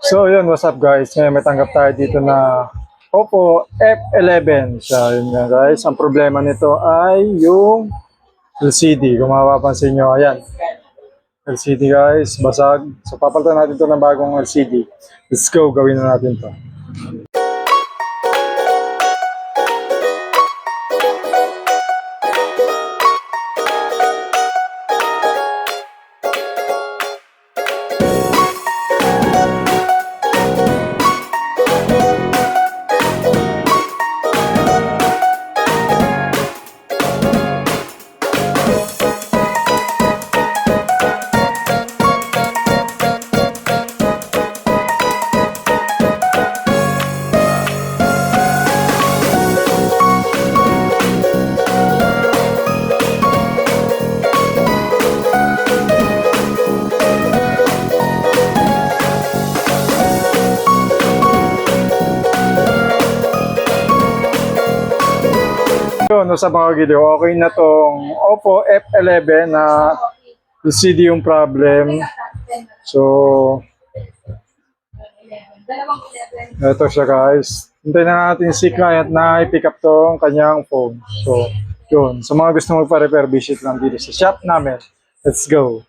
So yun, what's up guys? Ngayon may tanggap tayo dito na Oppo F11. So yun nga guys, ang problema nito ay yung LCD. Kung mapapansin nyo, ayan. LCD guys, basag. So papalitan natin ito ng bagong LCD. Let's go, gawin na natin to. Yun, sa mga video, okay na tong Oppo F11 na LCD yung problem. So, ito siya guys. Hintayin na natin si client na i-pick up tong kanyang phone. So, yun. Sa mga gusto magpa-repair, visit lang dito sa shop namin. Let's go!